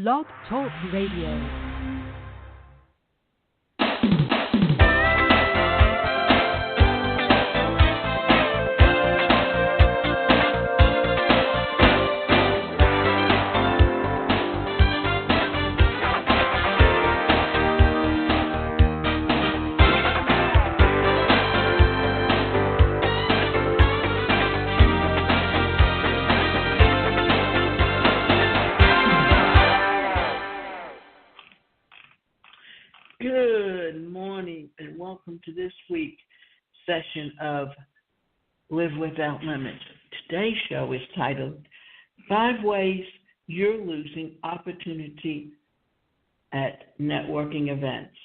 Blog Talk Radio. Good morning and welcome to this week's session of Live Without Limits. Today's show is titled 5 Ways You're Losing Opportunity at Networking Events.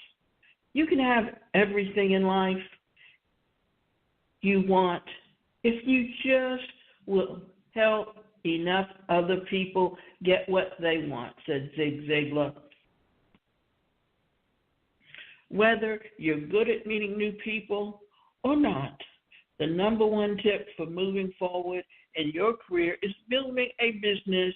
You can have everything in life you want if you just will help enough other people get what they want, said Zig Ziglar. Whether you're good at meeting new people or not, the number one tip for moving forward in your career is building a business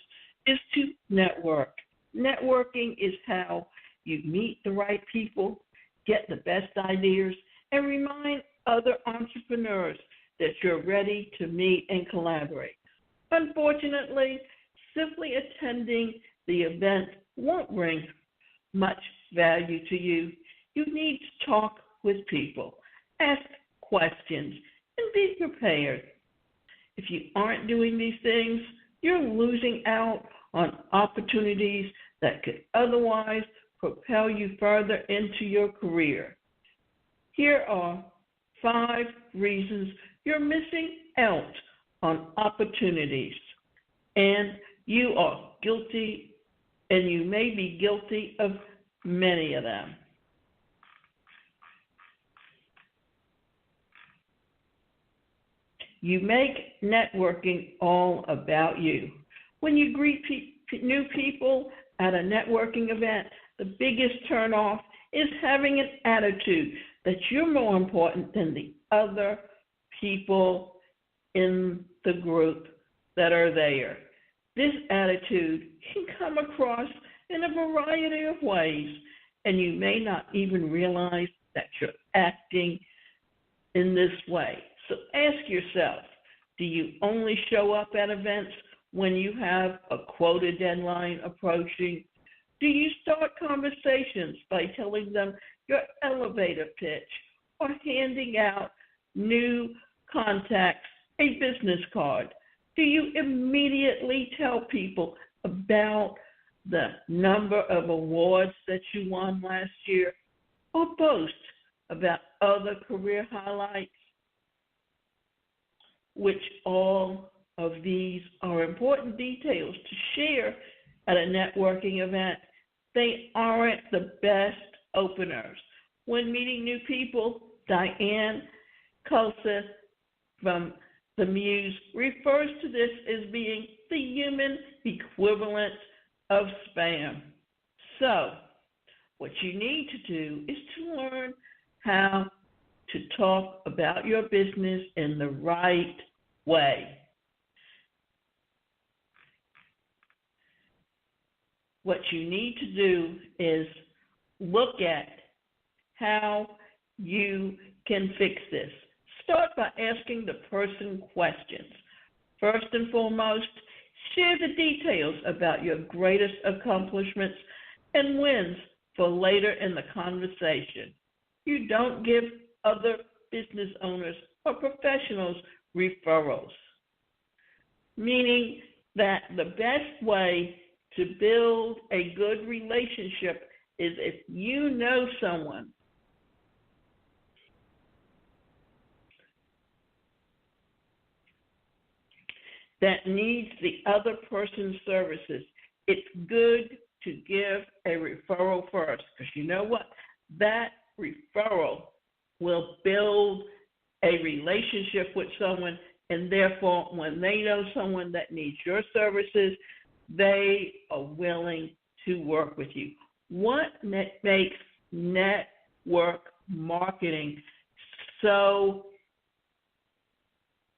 is to network. Networking is how you meet the right people, get the best ideas, and remind other entrepreneurs that you're ready to meet and collaborate. Unfortunately, simply attending the event won't bring much value to you. You need to talk with people, ask questions, and be prepared. If you aren't doing these things, you're losing out on opportunities that could otherwise propel you further into your career. Here are 5 reasons you're missing out on opportunities, and you are guilty, and you may be guilty of many of them. You make networking all about you. When you greet new people at a networking event, the biggest turnoff is having an attitude that you're more important than the other people in the group that are there. This attitude can come across in a variety of ways, and you may not even realize that you're acting in this way. So ask yourself, do you only show up at events when you have a quota deadline approaching? Do you start conversations by telling them your elevator pitch or handing out new contacts a business card? Do you immediately tell people about the number of awards that you won last year or boast about other career highlights? Which all of these are important details to share at a networking event. They aren't the best openers. When meeting new people, Diane Kulsa from The Muse refers to this as being the human equivalent of spam. So, what you need to do is to learn how to talk about your business in the right way. What you need to do is look at how you can fix this. Start by asking the person questions. First and foremost, share the details about your greatest accomplishments and wins for later in the conversation. You don't give other business owners or professionals referrals, meaning that the best way to build a good relationship is if you know someone that needs the other person's services. It's good to give a referral first, because you know what? That referral will build a relationship with someone, and therefore when they know someone that needs your services, they are willing to work with you. What makes network marketing so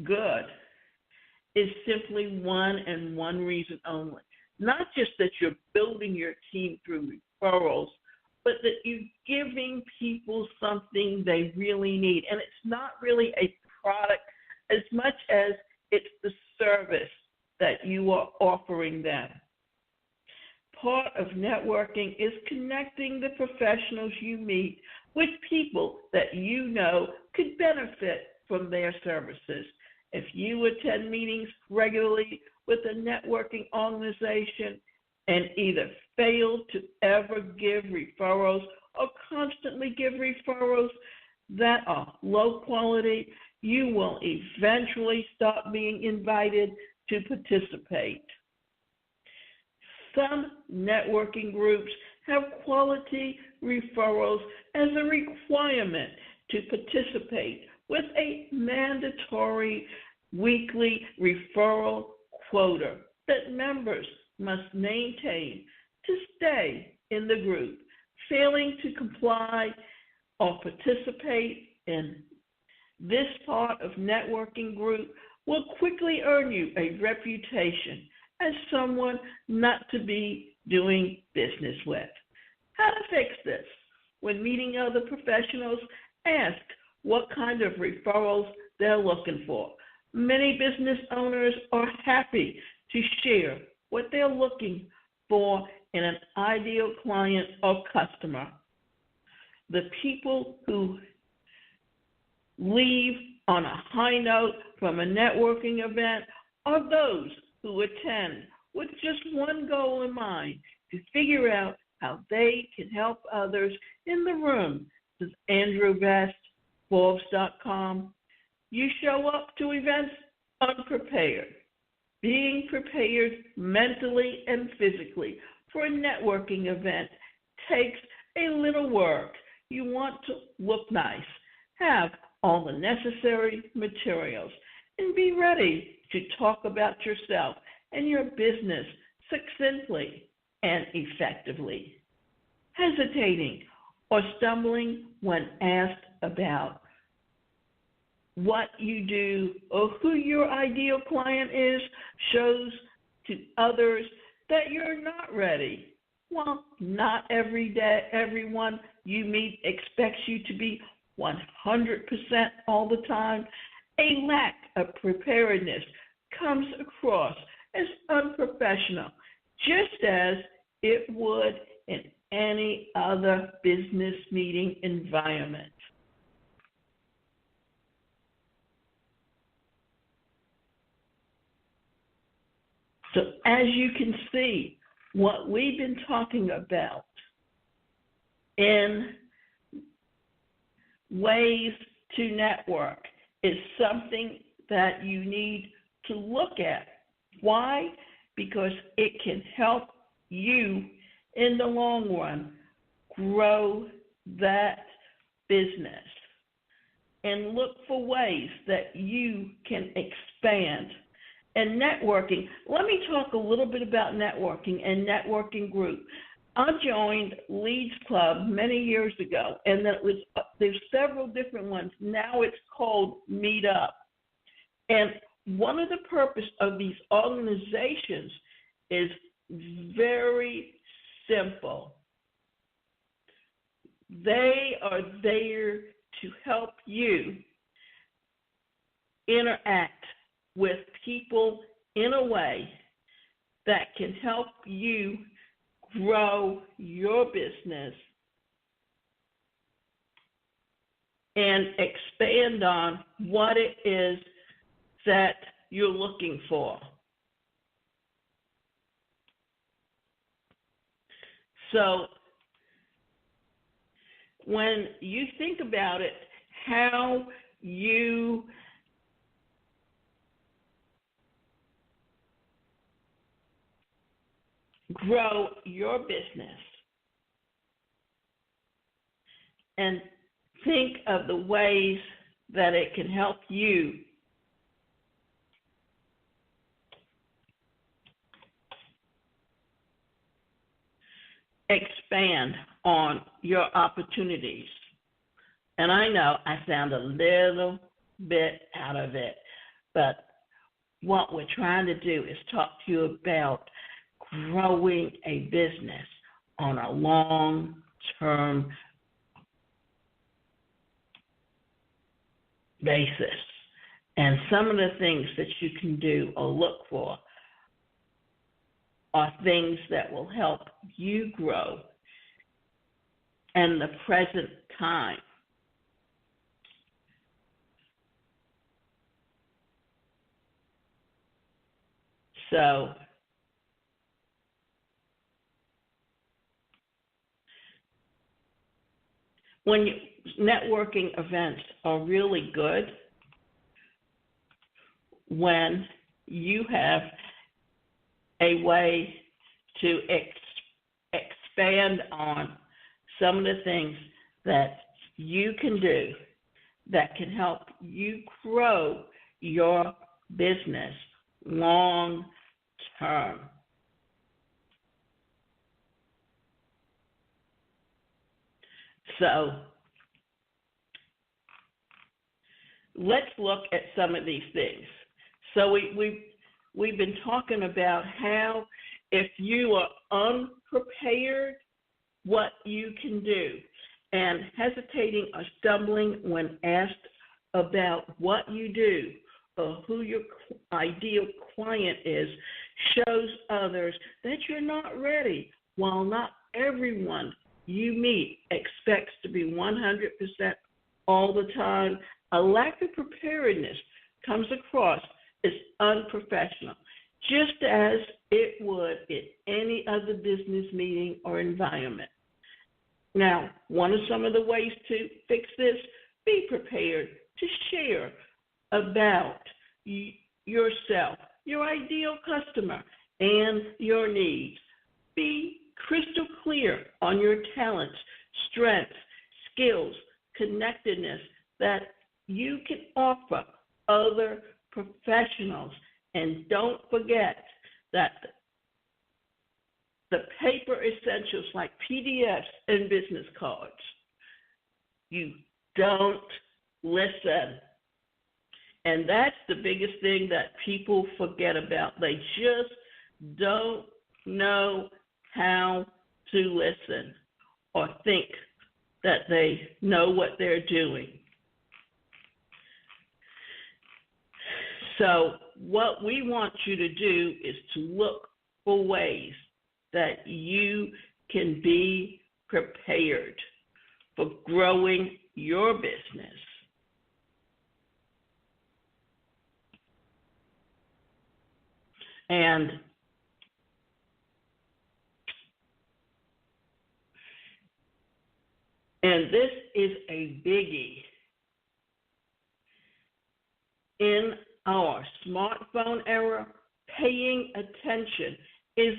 good is simply one and one reason only. Not just that you're building your team through referrals, but that you're giving people something they really need. And it's not really a product as much as it's the service that you are offering them. Part of networking is connecting the professionals you meet with people that you know could benefit from their services. If you attend meetings regularly with a networking organization and either fail to ever give referrals or constantly give referrals that are low quality, you will eventually stop being invited to participate. Some networking groups have quality referrals as a requirement to participate with a mandatory weekly referral quota that members must maintain to stay in the group. Failing to comply or participate in this part of networking group will quickly earn you a reputation as someone not to be doing business with. How to fix this? When meeting other professionals, ask what kind of referrals they're looking for. Many business owners are happy to share what they're looking for in an ideal client or customer. The people who leave on a high note from a networking event are those who attend with just one goal in mind, to figure out how they can help others in the room. This is Andrew Vest, Forbes.com. You show up to events unprepared. Being prepared mentally and physically for a networking event takes a little work. You want to look nice, have all the necessary materials, and be ready to talk about yourself and your business succinctly and effectively. Hesitating or stumbling when asked about what you do or who your ideal client is shows to others that you're not ready. Well, not everyone you meet expects you to be 100% all the time. A lack of preparedness comes across as unprofessional, just as it would in any other business meeting environment. So as you can see, what we've been talking about in ways to network is something that you need to look at. Why? Because it can help you in the long run grow that business and look for ways that you can expand. And networking, let me talk a little bit about networking and networking group. I joined Leads Club many years ago, and there's several different ones. Now it's called Meetup. And one of the purpose of these organizations is very simple. They are there to help you interact with people in a way that can help you grow your business and expand on what it is that you're looking for. So when you think about it, how you grow your business and think of the ways that it can help you expand on your opportunities. And I know I sound a little bit out of it, but what we're trying to do is talk to you about growing a business on a long-term basis. And some of the things that you can do or look for are things that will help you grow in the present time. So, networking events are really good when you have a way to expand on some of the things that you can do that can help you grow your business long term. So let's look at some of these things. So we've been talking about how if you are unprepared, what you can do, and hesitating or stumbling when asked about what you do or who your ideal client is shows others that you're not ready. While not everyone you meet expects to be 100% all the time, a lack of preparedness comes across as unprofessional, just as it would in any other business meeting or environment. Now, what are some of the ways to fix this? Be prepared to share about yourself, your ideal customer, and your needs. Be crystal clear on your talents, strengths, skills, connectedness that you can offer other professionals. And don't forget that the paper essentials like PDFs and business cards, you don't listen. And that's the biggest thing that people forget about. They just don't know how to listen or think that they know what they're doing. So what we want you to do is to look for ways that you can be prepared for growing your business. And this is a biggie. In our smartphone era, paying attention is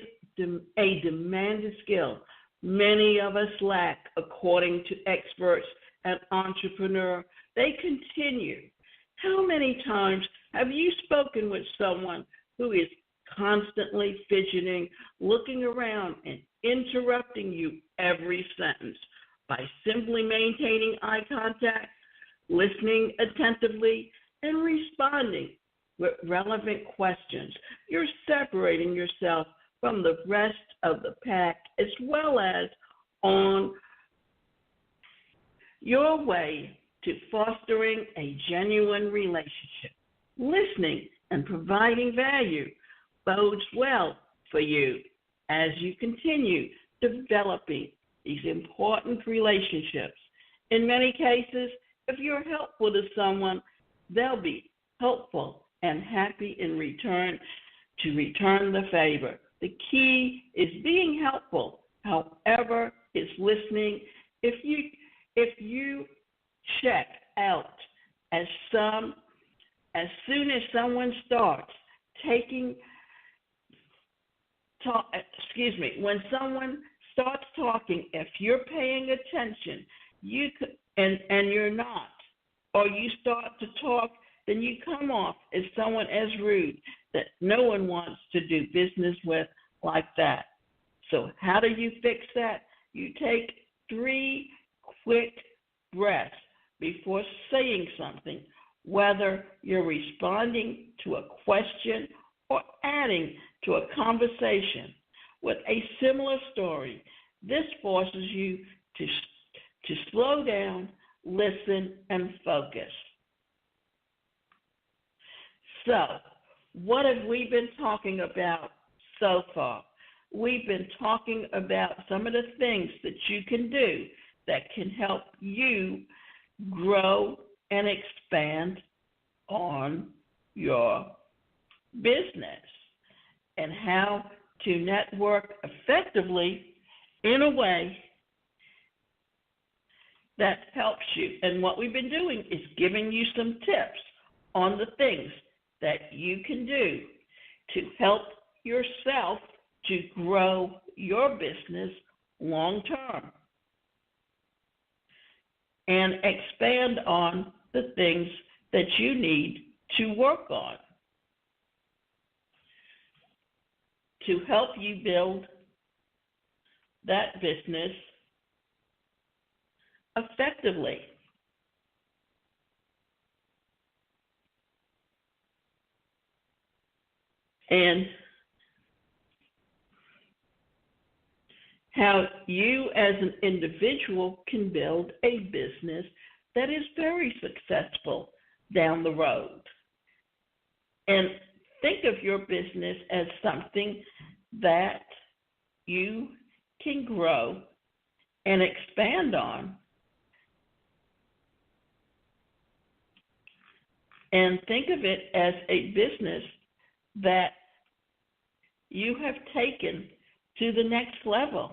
a demanded skill many of us lack, according to experts and entrepreneurs. They continue. How many times have you spoken with someone who is constantly fidgeting, looking around, and interrupting you every sentence? By simply maintaining eye contact, listening attentively, and responding with relevant questions, you're separating yourself from the rest of the pack, as well as on your way to fostering a genuine relationship. Listening and providing value bodes well for you as you continue developing these important relationships. In many cases, if you're helpful to someone, they'll be helpful and happy in return to return the favor. The key is being helpful. However, is listening. If you check out as soon as someone starts when someone starts talking, if you're paying attention, and you're not, or you start to talk, then you come off as someone as rude that no one wants to do business with like that. So how do you fix that? You take 3 quick breaths before saying something, whether you're responding to a question or adding to a conversation. with a similar story. This forces you to slow down, listen, and focus. So, what have we been talking about so far? We've been talking about some of the things that you can do that can help you grow and expand on your business and how to network effectively in a way that helps you. And what we've been doing is giving you some tips on the things that you can do to help yourself to grow your business long term and expand on the things that you need to work on to help you build that business effectively. And how you as an individual can build a business that is very successful down the road. And think of your business as something that you can grow and expand on. And think of it as a business that you have taken to the next level.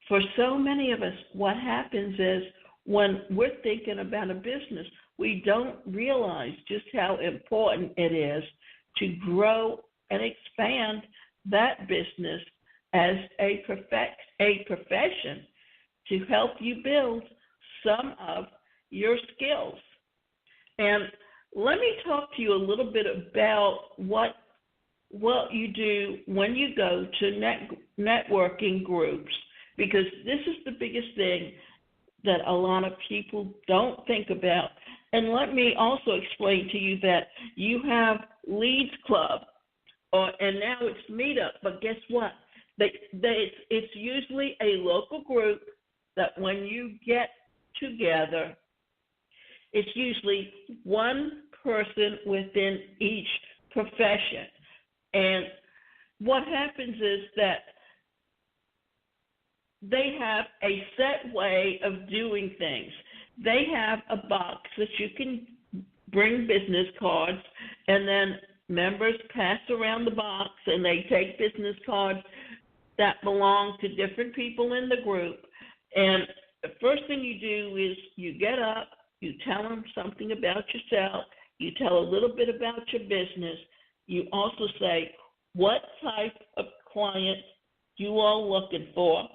For so many of us, what happens is when we're thinking about a business, we don't realize just how important it is to grow and expand that business as a profession to help you build some of your skills. And let me talk to you a little bit about what you do when you go to networking groups, because this is the biggest thing that a lot of people don't think about. And let me also explain to you that you have Leads Club, and now it's Meetup, but guess what? It's usually a local group that when you get together, it's usually one person within each profession. And what happens is that they have a set way of doing things. They have a box that you can bring business cards, and then members pass around the box, and they take business cards that belong to different people in the group. And the first thing you do is you get up, you tell them something about yourself, you tell a little bit about your business. You also say, what type of client you are looking for?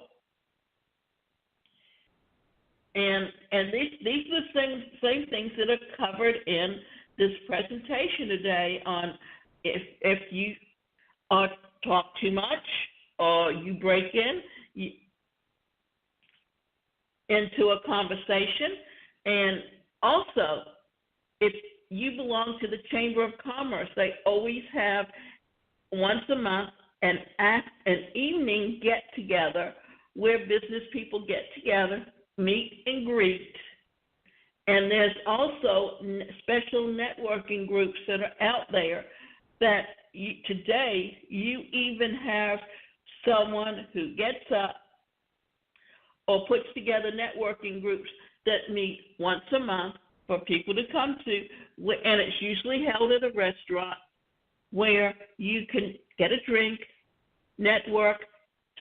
And these are the same things that are covered in this presentation today on if you talk too much or you break into a conversation. And also, if you belong to the Chamber of Commerce, they always have once a month an evening get-together where business people get together, meet and greet. And there's also special networking groups that are out there that today you even have someone who gets up or puts together networking groups that meet once a month for people to come to, and it's usually held at a restaurant where you can get a drink, network,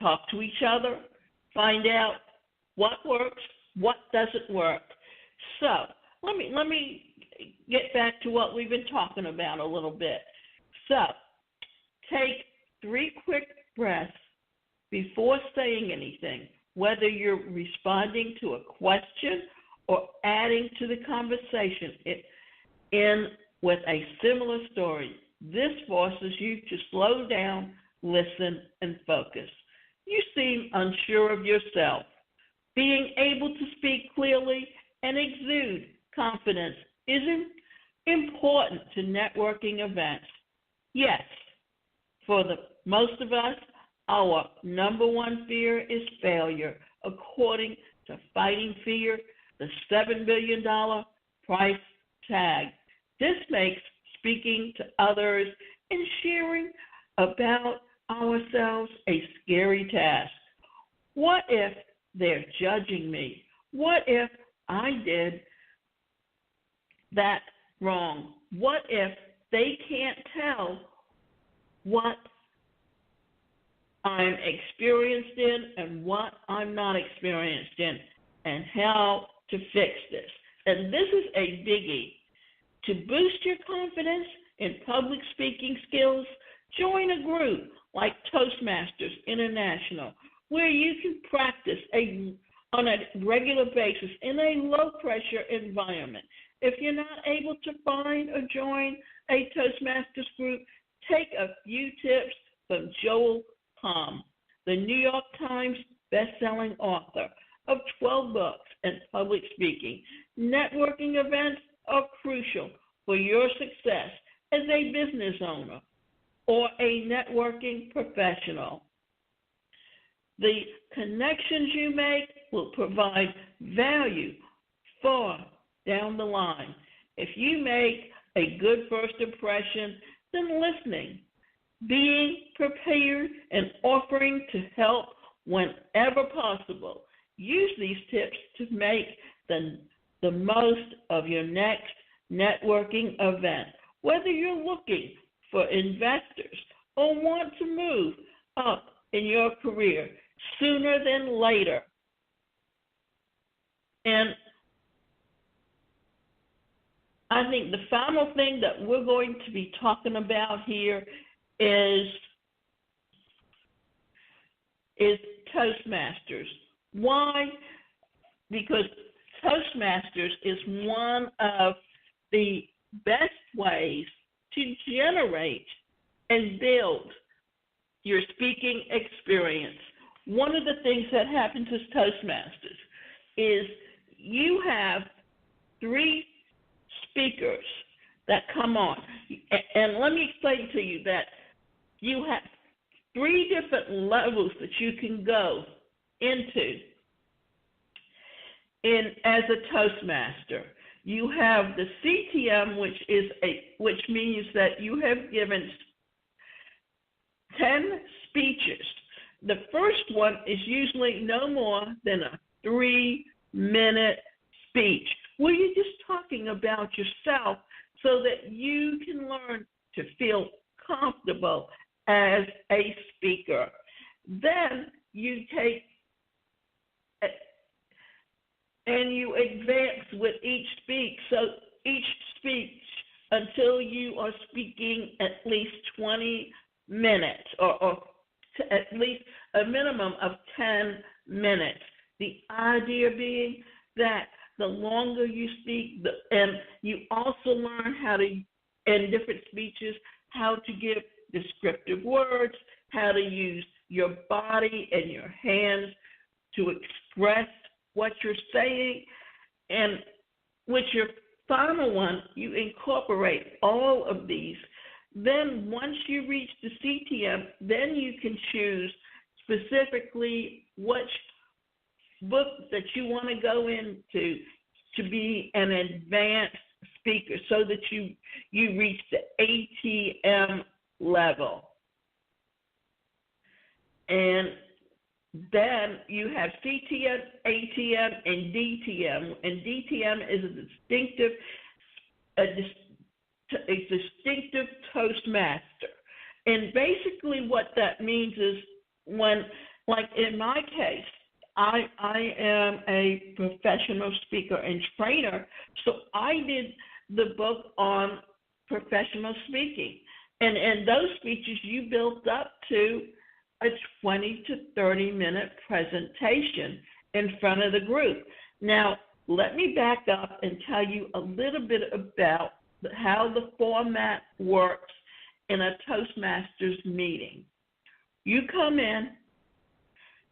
talk to each other, find out what works, what doesn't work. So let me get back to what we've been talking about a little bit. So take 3 quick breaths before saying anything, whether you're responding to a question or adding to the conversation in with a similar story. This forces you to slow down, listen, and focus. You seem unsure of yourself. Being able to speak clearly and exude confidence is important to networking events. Yes, For the most of us, our number one fear is failure, according to Fighting Fear, the $7 billion price tag. This makes speaking to others and sharing about ourselves a scary task. What if they're judging me? What if I did that wrong? What if they can't tell what I'm experienced in and what I'm not experienced in, and how to fix this? And this is a biggie. To boost your confidence in public speaking skills, join a group like Toastmasters International, where you can practice on a regular basis in a low-pressure environment. If you're not able to find or join a Toastmasters group, take a few tips from Joel Palm, the New York Times best-selling author of 12 books in public speaking. Networking events are crucial for your success as a business owner or a networking professional. The connections you make will provide value far down the line. If you make a good first impression, then listening, being prepared, and offering to help whenever possible. Use these tips to make the most of your next networking event. Whether you're looking for investors or want to move up in your career sooner than later. And I think the final thing that we're going to be talking about here is Toastmasters. Why? Because Toastmasters is one of the best ways to generate and build your speaking experience. One of the things that happens as Toastmasters is you have 3 speakers that come on. And let me explain to you that you have 3 different levels that you can go into as a Toastmaster. You have the CTM, which means that you have given 10 speeches. The first one is usually no more than a 3-minute speech where you're just talking about yourself so that you can learn to feel comfortable as a speaker. Then you take and you advance with each speech. So each speech until you are speaking at least 20 minutes or at least a minimum of 10 minutes. The idea being that the longer you speak, and you also learn how to, in different speeches, how to give descriptive words, how to use your body and your hands to express what you're saying, and with your final one, you incorporate all of these. Then once you reach the CTM, then you can choose specifically which book that you want to go into to be an advanced speaker so that you reach the ATM level. And then you have CTM, ATM, and DTM. And DTM is a distinctive Toastmaster. And basically what that means is when, like in my case, I am a professional speaker and trainer, so I did the book on professional speaking. And in those speeches, you built up to a 20 to 30-minute presentation in front of the group. Now, let me back up and tell you a little bit about how the format works in a Toastmasters meeting. You come in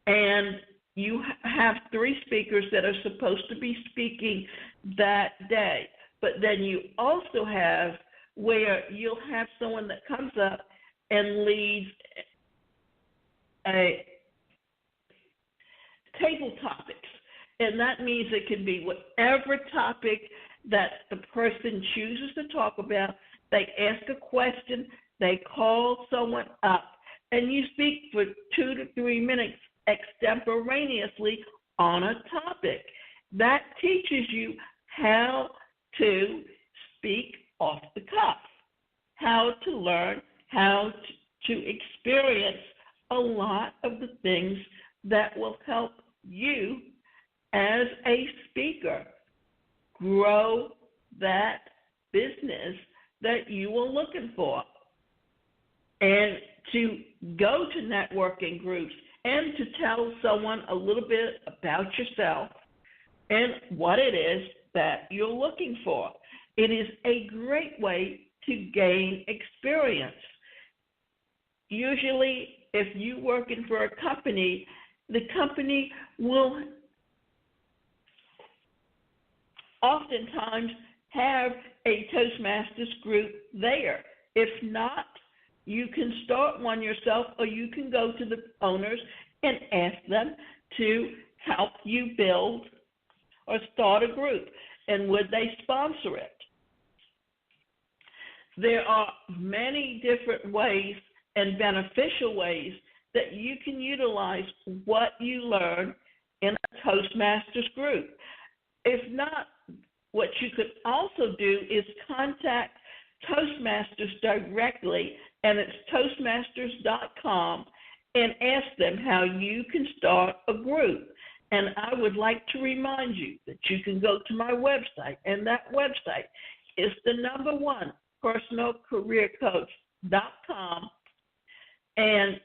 and you have 3 speakers that are supposed to be speaking that day, but then you also have where you'll have someone that comes up and leads a table topics. And that means it can be whatever topic that the person chooses to talk about. They ask a question, they call someone up, and you speak for 2 to 3 minutes extemporaneously on a topic. That teaches you how to speak off the cuff, how to learn, how to experience a lot of the things that will help you as a speaker grow that business that you are looking for. And to go to networking groups and to tell someone a little bit about yourself and what it is that you're looking for. It is a great way to gain experience. Usually, if you're working for a company, the company will oftentimes have a Toastmasters group there. If not, you can start one yourself, or you can go to the owners and ask them to help you build or start a group, and would they sponsor it? There are many different ways and beneficial ways that you can utilize what you learn in a Toastmasters group. If not, what you could also do is contact Toastmasters directly, and it's toastmasters.com, and ask them how you can start a group. And I would like to remind you that you can go to my website, and that website is the number one, personalcareercoach.com, and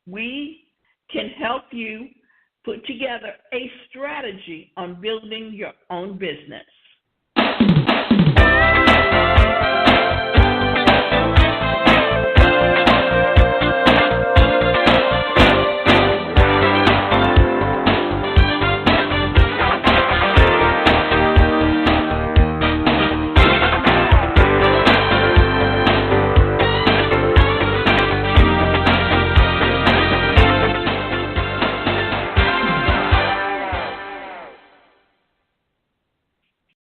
we can help you put together a strategy on building your own business.